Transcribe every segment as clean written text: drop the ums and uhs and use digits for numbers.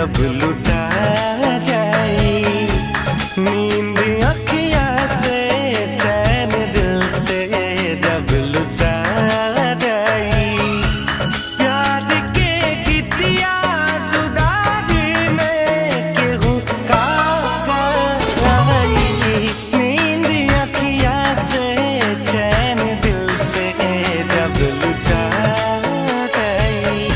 जब लुटा जाई नींद अखियाँ से चैन दिल से जब लुटा जाई प्यार के गीतिया जुदाई में केहू का गाई नींद अखियाँ से चैन दिल से जब लुटा जाई।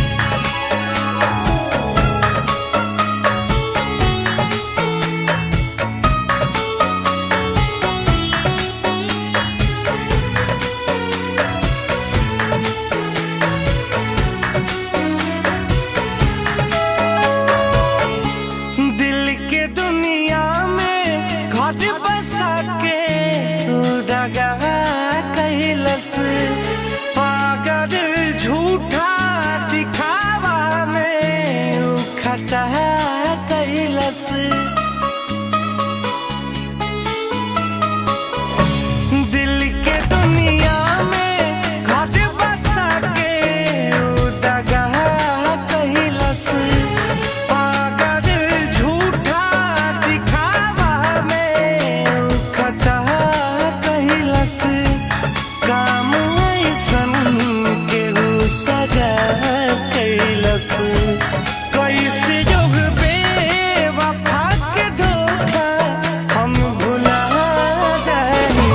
दिल के दुनिया में घर बसा के दगा कैलस पागल झूठा दिखावा में खटा कैलस दिल के दुनिया में घर बसा के दगा कैलस पागल झूठा दिखावा में खटा कैलस काम ऐसन केहू सजा कैलस कैसे योग बेवफा के धोखा हम भुला जानी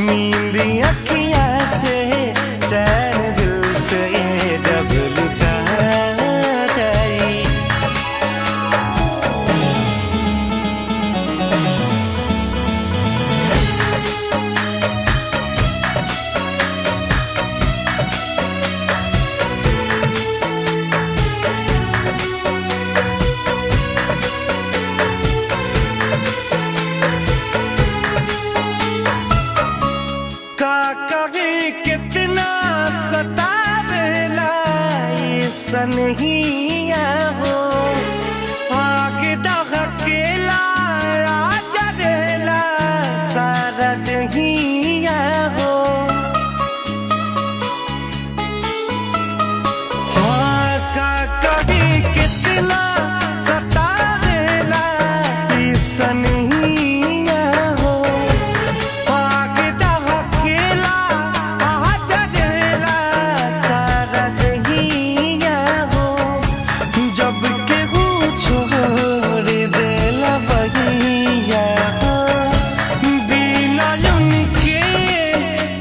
नींद अखियाँ से चैन दिल से जब लुटा जाई। का कभी कितना सतावेला ये सनहिया हो आग दहकेला जरेला सारा दहिया हो हाँ का कभी कितना सतावेला ये सनहिया हो आग दहकेला जरेला सारा दहिया हो जब केहू छोड़ देला बहिया हो बिना उनके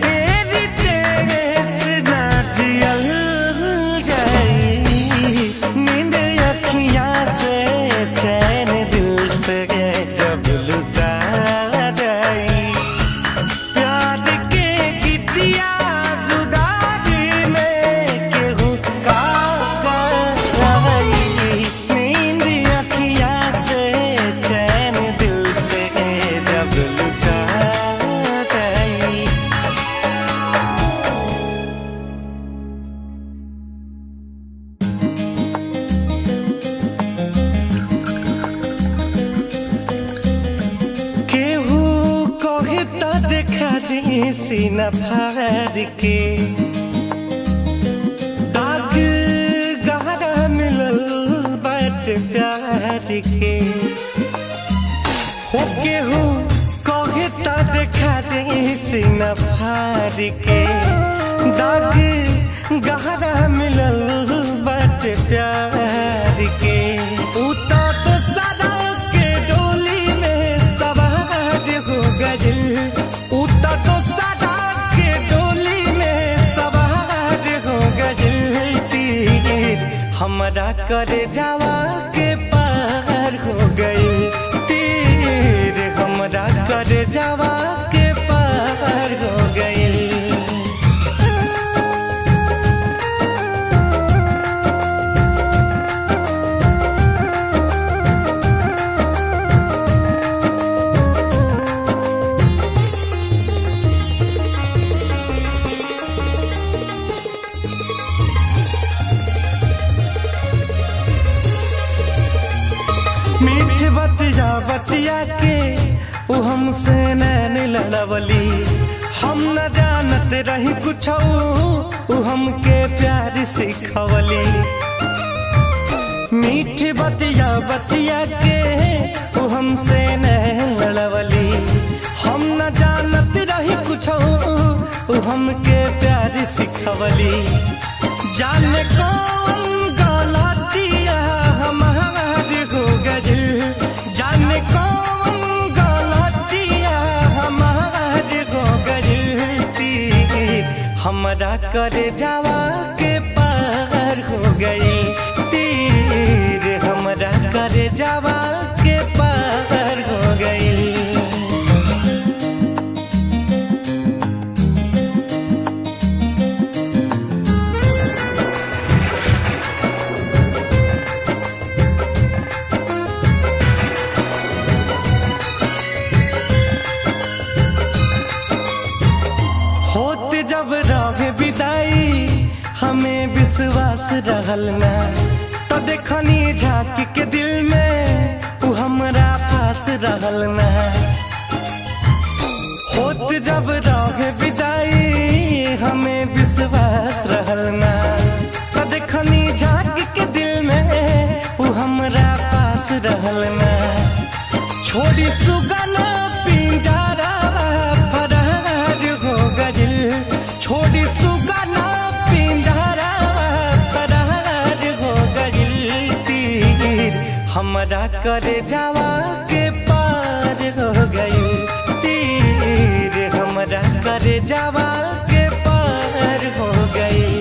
तेरी देश ना जियल जाई नींद अखियाँ से चैन दिल से जब लुटा जाई प्यार के गीतिया जुदाई में केहू का गाई नींद अखियाँ से चैन दिल से जब लुटा जाई। केहू कहे तो देखा दे सीना फाड़ के दाग गहरा मिलल बाट प्यार के हो केहू कहे तो देखा दे सीना फाड़ के दाग गहरा मिलल बाट प्यार के उता तो सदा के डोली में सवार हो गइल उता तो सदा के डोली में सवार हो गइल तीर हमरा करे जावा के पार हो गइल तीर हमरा करे जावा के पार हो गइल। मीठ बतिया बतिया के वो हमसे नैन लड़वली हम न जानत रही कुछ वो हमके प्यार सिखवली मीठ बतिया बतिया के वो हमसे नहीं लड़वली। हम न जानत रही कुछ वो हमके प्यार सिखवली। जाने कौन गलतिया हमारे हो गइल, जाने कौन गलतिया हमारे हो गइल। हमरा करे जावा के पार हो गई तीर, हमरा करे जावा के पार हो गई। होत जब रहे विदाई हमें विश्वास रहल ना, तो देखनी झांक के दिल में वो हमरा पास रहल ना। होत जब रहे विदाई हमें विश्वास रहल ना, तो देखनी झांक के दिल में वो हमरा पास रहल ना। छोड़ी सुगना पिंजरा फरार हो गइल, छोड़ी सुगना पिंजरा फरार हो गइल। तीर हमरा करे जावा के पार हो गइल, तीर हमरा करे जावा के पार हो गइल।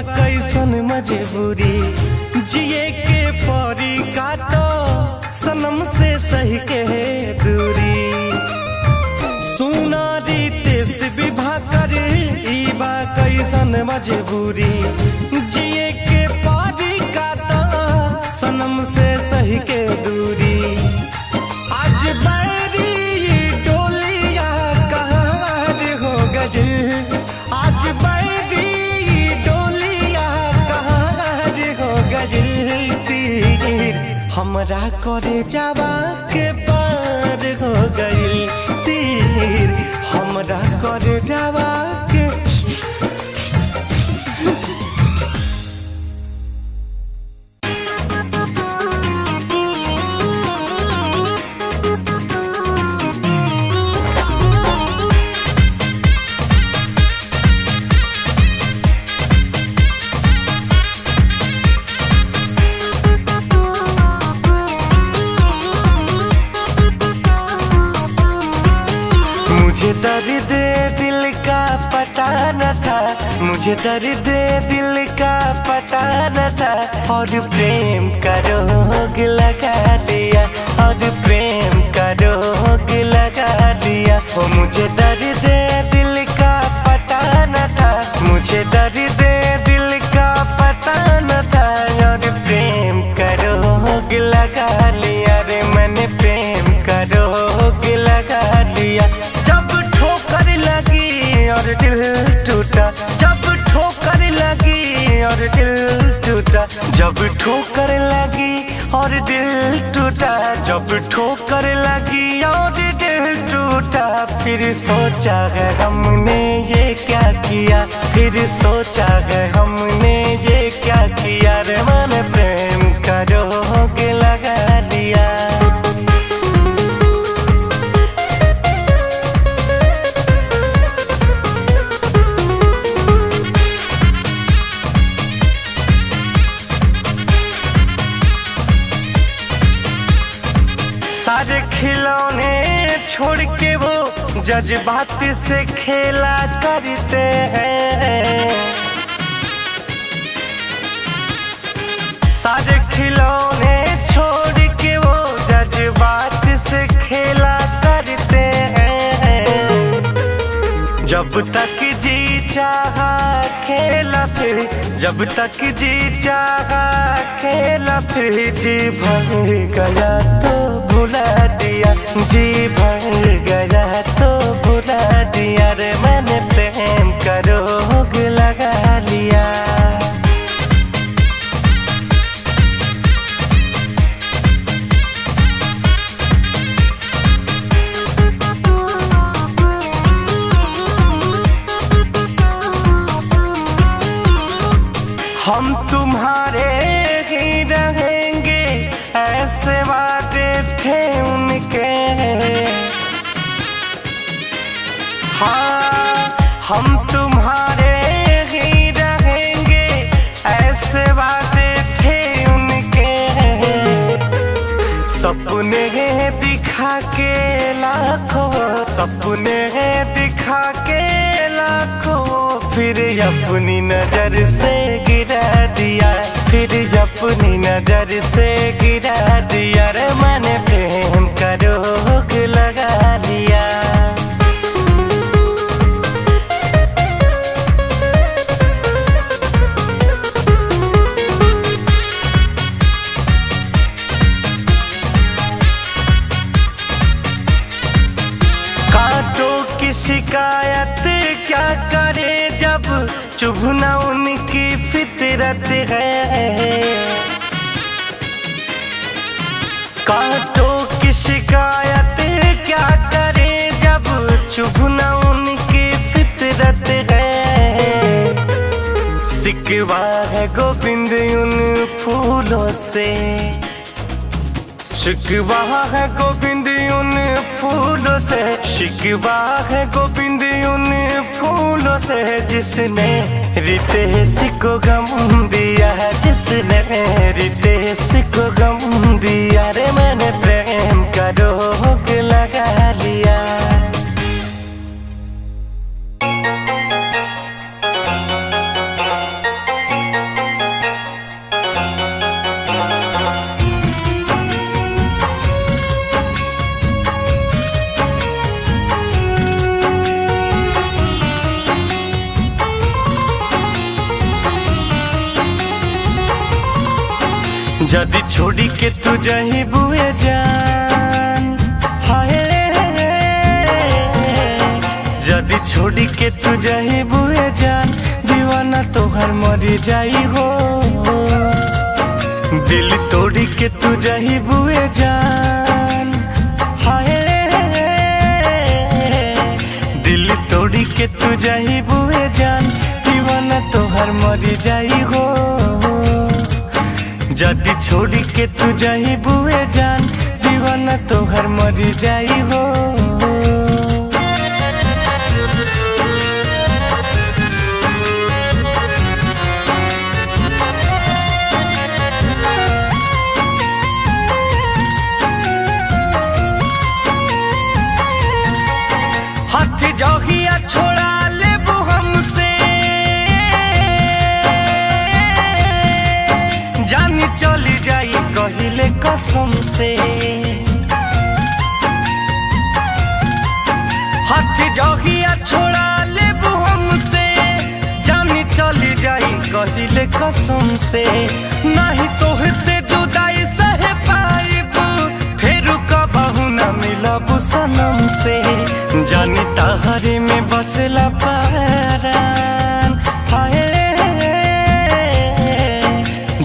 कैसन मजबूरी जिए के परी काटो सनम से सही के दूरी। सुनारी तेस विवाह करे बा कैसन मजबूरी जिए के परी काटो सनम से सही के दूरी। आज बैरी डोलिया कहाँ हो गई, आज बैरी हमरा करे जावा के पार हो गइल तीर, हमरा करे जावा के। मुझे दर्द दिल का पता न था, मुझे दर्द दिल का पता न था, और प्रेम का रोग लगा दिया, और प्रेम का रोग लगा दिया। वो मुझे दर्द दिल का पता न था, मुझे दर्द दिल का पता न था, और प्रेम का रोग लगा लिया रे मैंने, प्रेम का रोग लगा लिया। और दिल टूटा जब ठोकर लगी और दिल टूटा, जब ठोकर लगी और दिल टूटा, जब ठोकर लगी और दिल टूटा। फिर सोचा है हमने ये क्या किया, फिर सोचा है हमने ये क्या किया रे मैंने, प्रेम का रोग लगा दिया। सारे खिलौने छोड़ के वो जज्बात से खेला करते हैं, सारे खिलौने छोड़ के वो जज्बात से खेला करते हैं। जब तक जी चाहा खेला फिर जब तक जी चाहा खेला फिर जी भर गया तो भुला दिया जी भर गया तो भुला दिया रे मैंने प्रेम का रोग लगा लिया। हम तुम्हारे ही रहेंगे ऐसे वादे थे उनके, हाँ हम तुम्हारे ही रहेंगे ऐसे वादे थे उनके। सपने दिखा के लाखों सपने दिखा के लाखों फिर अपनी नजर से गिरा दिया फिर अपनी नजर से गिरा दिया रे मैंने प्रेम का रोग लगा लिया। कांटों की शिकायत क्या करे जब चुभना उनकी फितरत है। कांटों की शिकायत क्या करे जब चुभना उनकी फितरत है। शिकवा है गोविंद उन फूलों से शिकवा है गोविंद उन फूलों से शिकवा है गोविंद उन फूलों से जिसने रितेश को गम दिया जिसने रितेश को गम दिया रे मैंने प्रेम का रोग लगा लिया। जदी छोड़ी के तू जही बुए जान हाय जदी छोड़ी के तू जही बुए जान दीवाना तोहर मरी जाई हो। दिल तोड़ी के तू जही बुए जान हाय दिल तोड़ी के तू जही बुए जान दीवाना तोहर मरी जाई हो। जदी छोड़ी के तू जही बुए जान दीवाना तोहर मरी जाई हो। हाथ जोगिया छोड़ा लेबू हमसे जानी चली जाई कहिले कसम से। हाथ जोगिया छोड़ा लेबू हमसे जानी चली जाई कहिले कसम से। नहीं तोहसे जुदाई सह पाइब फिर कबहू न मिलब सनम से। जानी तहरे में बसला परान हाय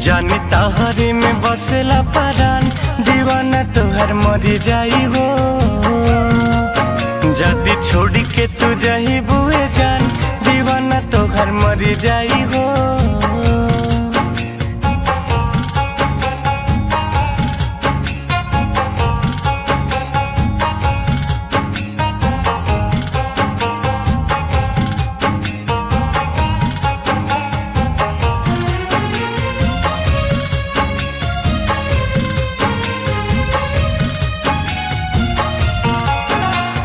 जानी तहरे में बसला परान दीवाना तोहर मरी जाई हो। जदी छोड़ी के तू जही बुए जान दीवाना तोहर मरी जाई हो।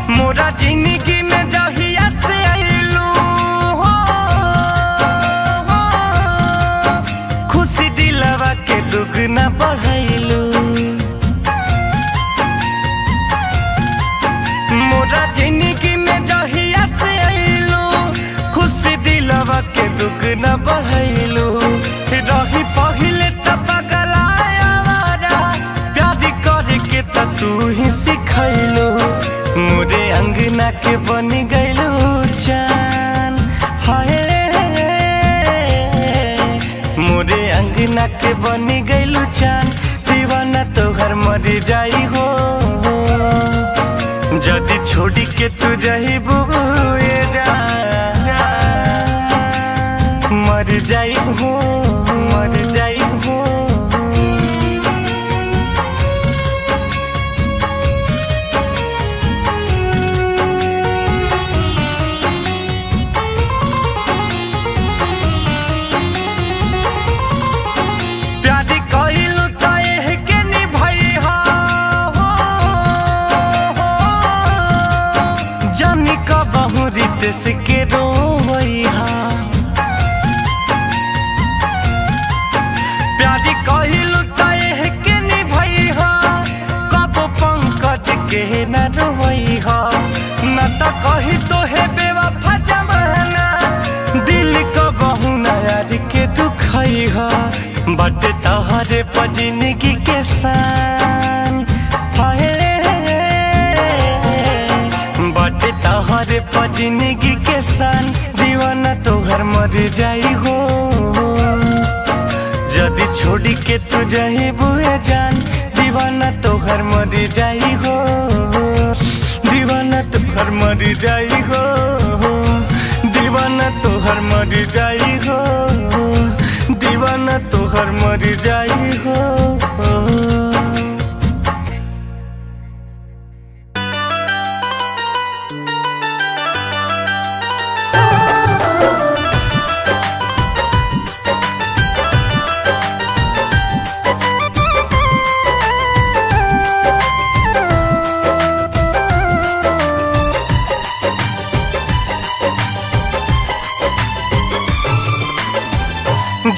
मोरा जिंदगी में जहिया से आइलू हो खुशी दिलवा के दुगना बढ़ाइलू। मोरा जिंदगी में जहिया से आइलू खुशी दिलवा के जुग न बढ़ैलू रही पहिले त पगलाया प्यारी करे के त तू ही सिखैलू मोरे अंगना के बन गइलू जान हाय मोरे अंगना के बन गइलू जान दीवाना तोहर मर जाई हो जदी छोड़ी के तू जहिबू मर जाई हो मर जाई हो प्यारी कइलू त एके निभैहा जानी कबहू रितेश के रोइहा प्यारी कहिलू त एके निभैहा कब पंकज के न रोइहा न त कही तो हे बेवफा जमाना दिल कबहू न यार के दुखैहा बट तहरे पर जिंदगी के सान हाय बट तहरे पर जिंदगी के सान दीवाना तोहर मर जाई हो जदी छोड़ी के तू जहिबू जान दीवाना तोहर मर जाई हो दीवाना तोहर मर जाई हो दीवाना तोहर मर जाई हो दीवाना तोहर मर जाई हो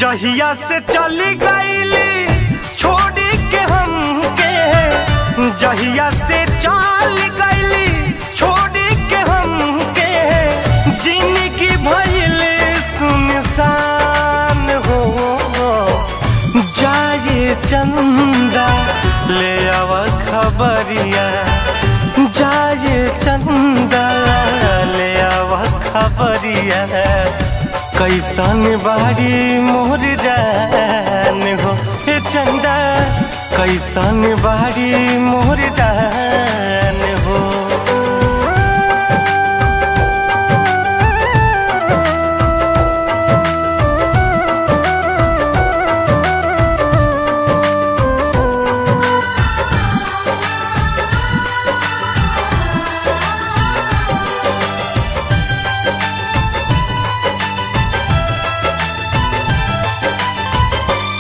जहिया से चली गईली छोड़ी के हमके जहिया से चल गईली छोड़ी के हमके जिंदगी भइल सुनसान हो जाए चंदा ले आव खबरिया जाए चंदा ले आव खबरिया कैसन बारी मोर जान हो हे चंदा कैसन बारी मोर जान हो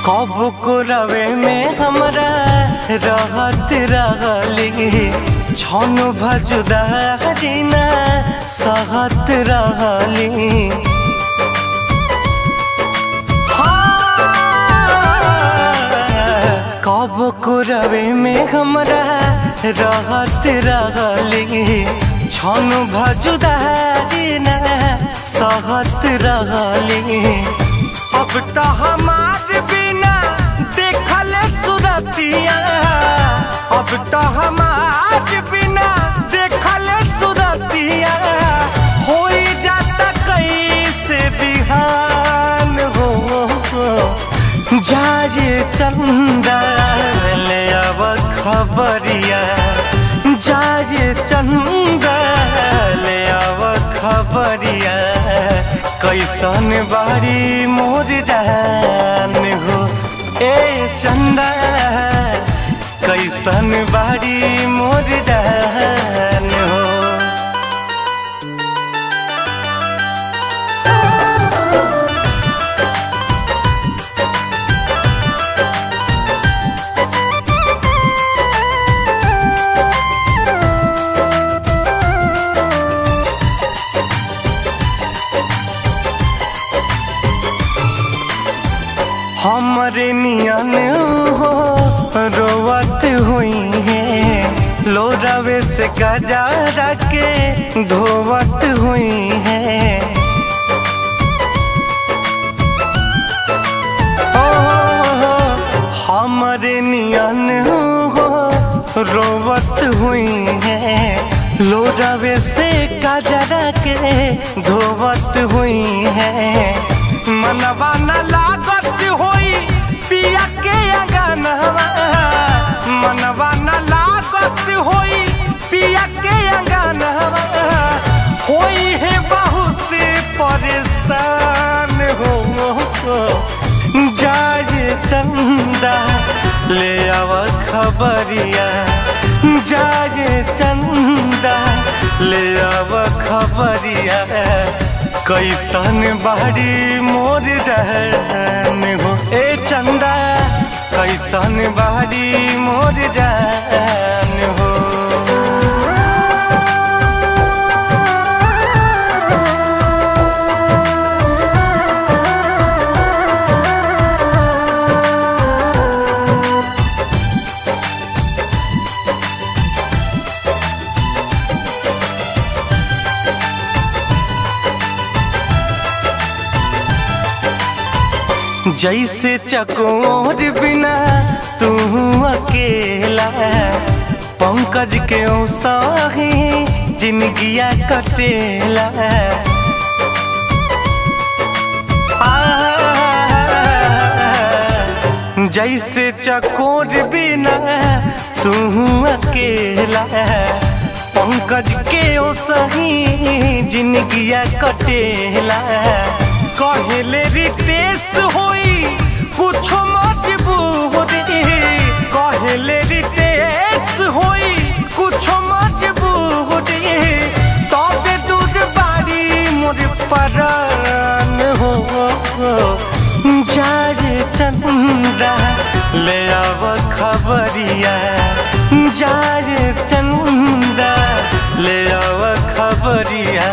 कब को रवे में हमरा रहत रहली छनु भजुदा हरिना सहत रहली कब को रवे में हमरा रहत रहली छनु भजुदा हरिना सहत रहली अब तो हमार बिना देखल सुरतिया अब तो हमार बिना देखल सुरतिया हो जाता कैसे बिहान हो जाए चंदा ले आव खबरिया जाए चंदा ले आव खबरिया कैसन बारी मोर जान हो ए चंदा कैसन बारी मोर जान हो हमरे नियन हो रोवत हुई है लोरावे से गजा के धोवत हुई है हमारे नियन हो रोवत हुई है, लोरावे से काजरा के धोवत हुई है। मनवा न लागत होई पिया के अंगनवा, मनवा न लागत होई पिया के अंगनवा, होई है बहुत परेशान हो। जाए चंदा ले आव खबरिया, जाए चंदा ले आव खबरिया, कैसन बाड़ी मोर रहन हो। ए चंदा कैसन बाड़ी मोर रहन हो। जैसे चकोर बिना तू अकेला, पंकज के साही जिंदगिया कटेला। जैसे चकोर बिना तू अकेला, पंकज के साही जिंदगिया कटेला। कहले रितेश होई कुछ मजबूरी, कहले रितेश होई कुछ मजबूरी, तबे दूर बाड़ी मोर परान हो। जाए चंदा ले आव खबरिया, जाए चंदा ले आव खबरिया,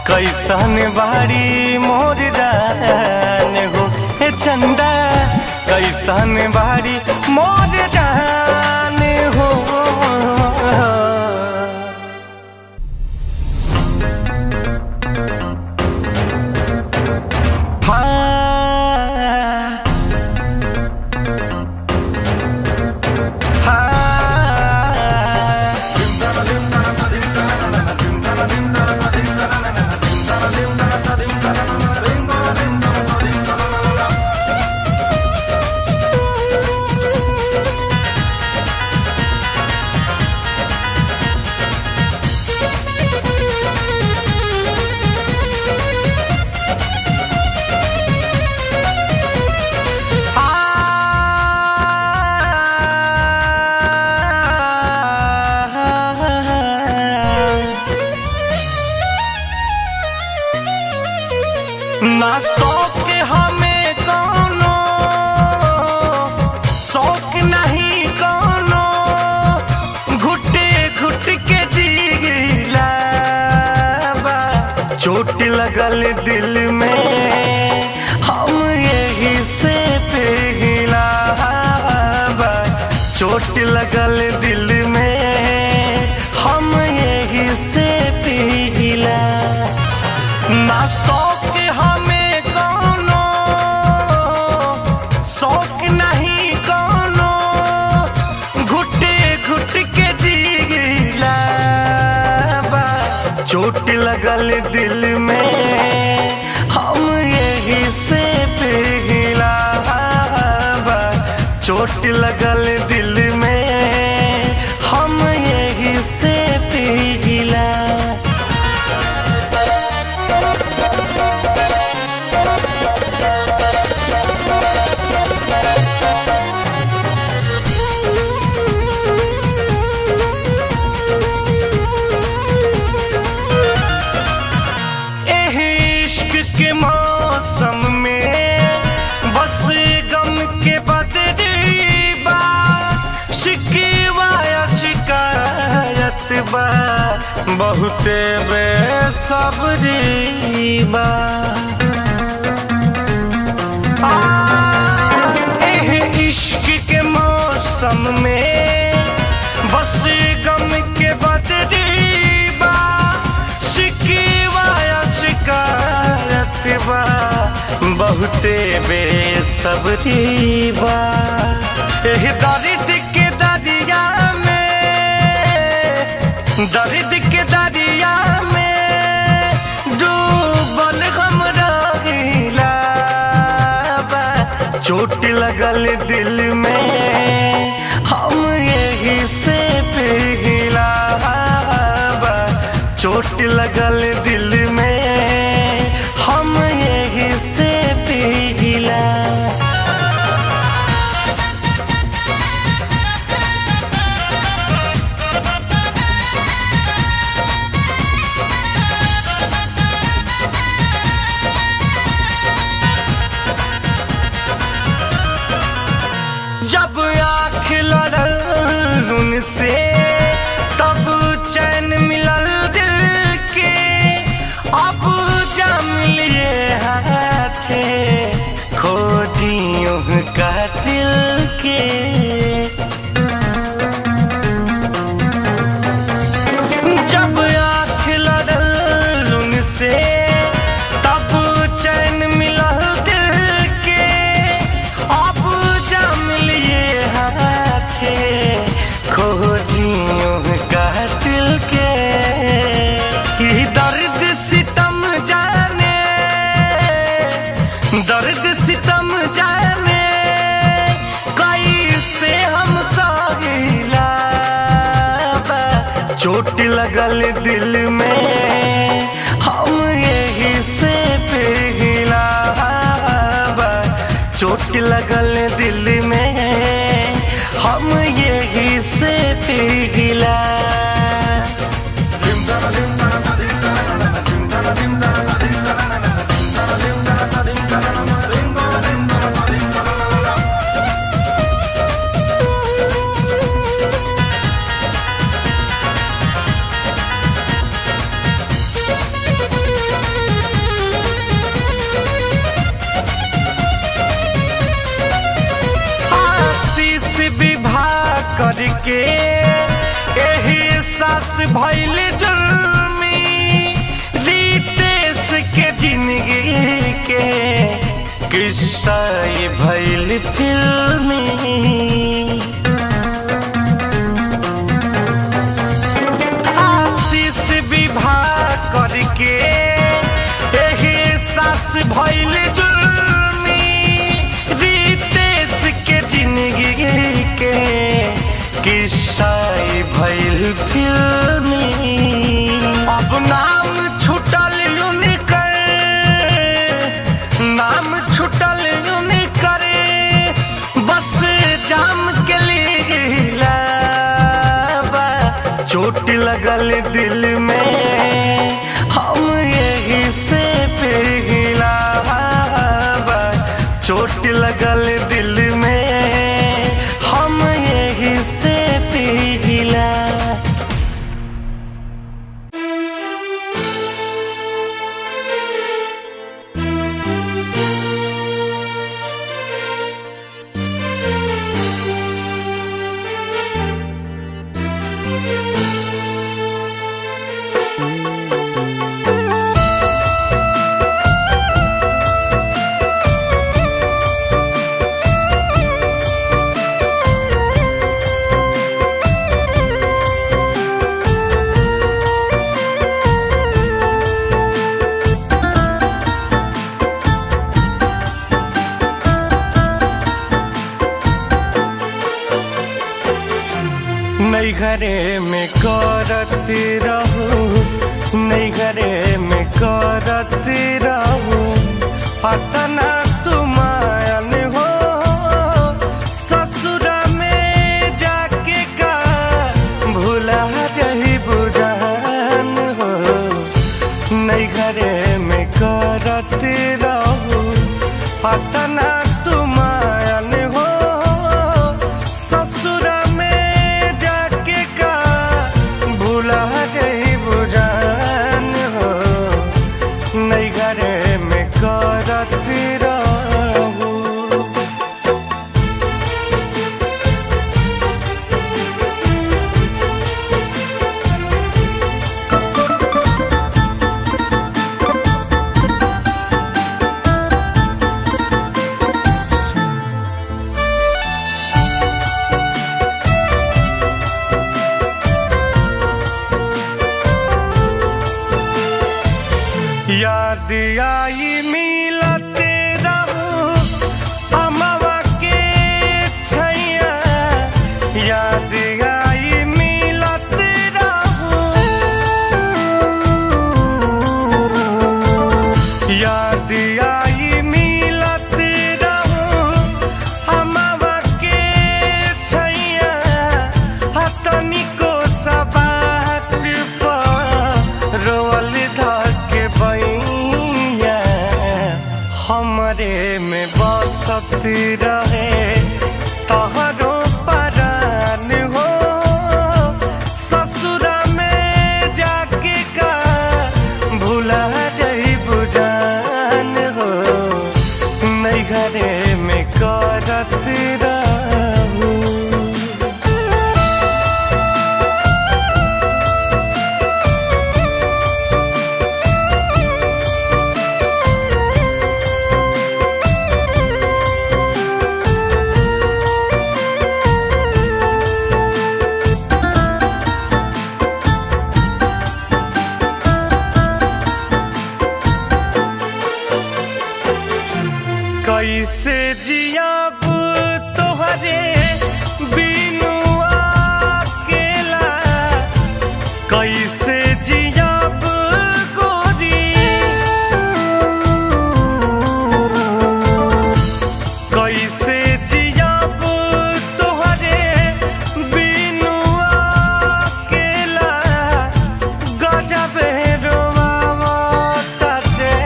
कैसन बाड़ी मोर रहन हो। हे चंदा कैसन बाड़ी मोर रहन हो। ना शौक हमें कौनो, शौक नहीं कौनो, घुटे घुट के जीला बा। चोट लगल दिल में हम यही से पिघला बा। चोट लगल दिल में हम यही से पिघला। ना शौक हमें कौनो, शौक नहीं कौनो, घुटे घुट के जीला बा। चोट लगल दिल में हम यही से पिघला बा। चोट लगल दिल में हम यही से पिघला। के मौसम में बस गम के बदली बा, शिकवा या शिकायत बा, बहुते बेसब्री बा। इश्क के मौसम में बस गम के बदली बा, शिकवा या शिकायत बा, बहुत बहुते बेसब्री बा। एही दर्द के दरिया में, दर्द के दरिया में डूबल हम रहिला बा। चोट लगल दिल में हम यही से पिघला बा। चोट लगल दिल में हम यही से पिघला। जब आँख लड़ल उनसे तब चैन मिलल दिल के। अब जम लिए हाथे खोजियों का दिल के। जब आँख लड़ल उनसे तब चैन मिलल दिल के। अब जम लिए हाथे खोजियों का दिल के। ये दर्द सितम जाने, दर्द सितम जाने कैसे हम सहिला बा। चोट लगल दिल में हम यही से पिघला बा। चोट लगल दिल में हम यही से पिघला। आशीष विवाह करके एही सास भइल जुर्मी। रितेश के जिंदगी के किस्सा ये भइल फिल्मी। आशीष विवाह करके एही सास भइल जुर्मी। रितेश के जिंदगी के किस्सा ये भइल फिल्मी। अब नाम छुटल उनकर, नाम छुटल उनकर बस जाम के लिए बा। चोट लगल दिल में हम यही से पिघला बा। चोट लगल दिल में हम यही से पिघला। नहीं घरे में करत रहूं, नहीं घरे में करत रहूं। अतना तुमायन हो ससुर में जाके का भूला जही बुझान हो। नहीं घरे में करत रहूं अतना तुमायन हो ससुर में जाके का भूला जही बुझान हो। नहीं घरे में करत रहूं। रहे तोहरो परान हो। ससुरा में जाके का भूला जइबू जान हो, नहीं घरे में करत रहू। कैसे जियाब तोहरे बिनु अकेला, कैसे जियाब गोरी, कैसे जियाब तोहरे बिनु अकेला। गजबे रोवावता रे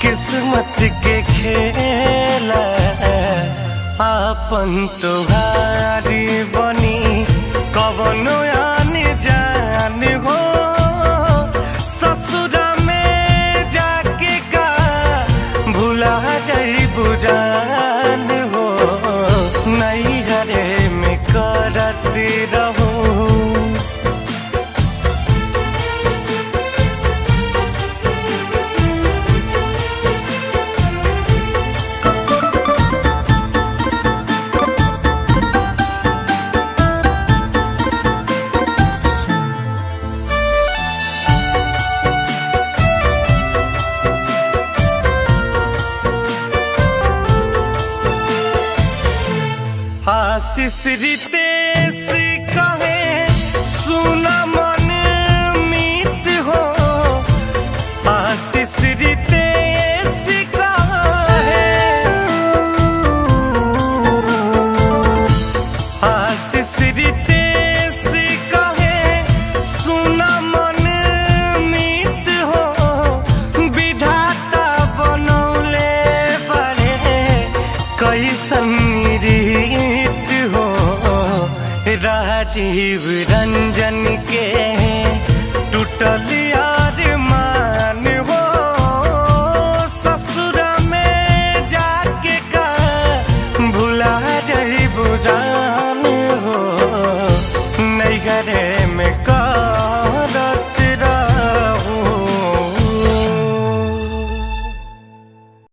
किस्मत के खेला, आपन तोहारी बनी कवनो आन जान हो। ससुरा में जाके का भूला जइबू जान हो, नहीं घरे में करत रहू। आशीष रितेश कहे सुना मन मीत हो। आशीष रितेश कहे, आशीष रितेश कहे सुना मन मीत हो। विधाता बनौले बड़े कैसन रीत हो, राजीव रंजन के टूटल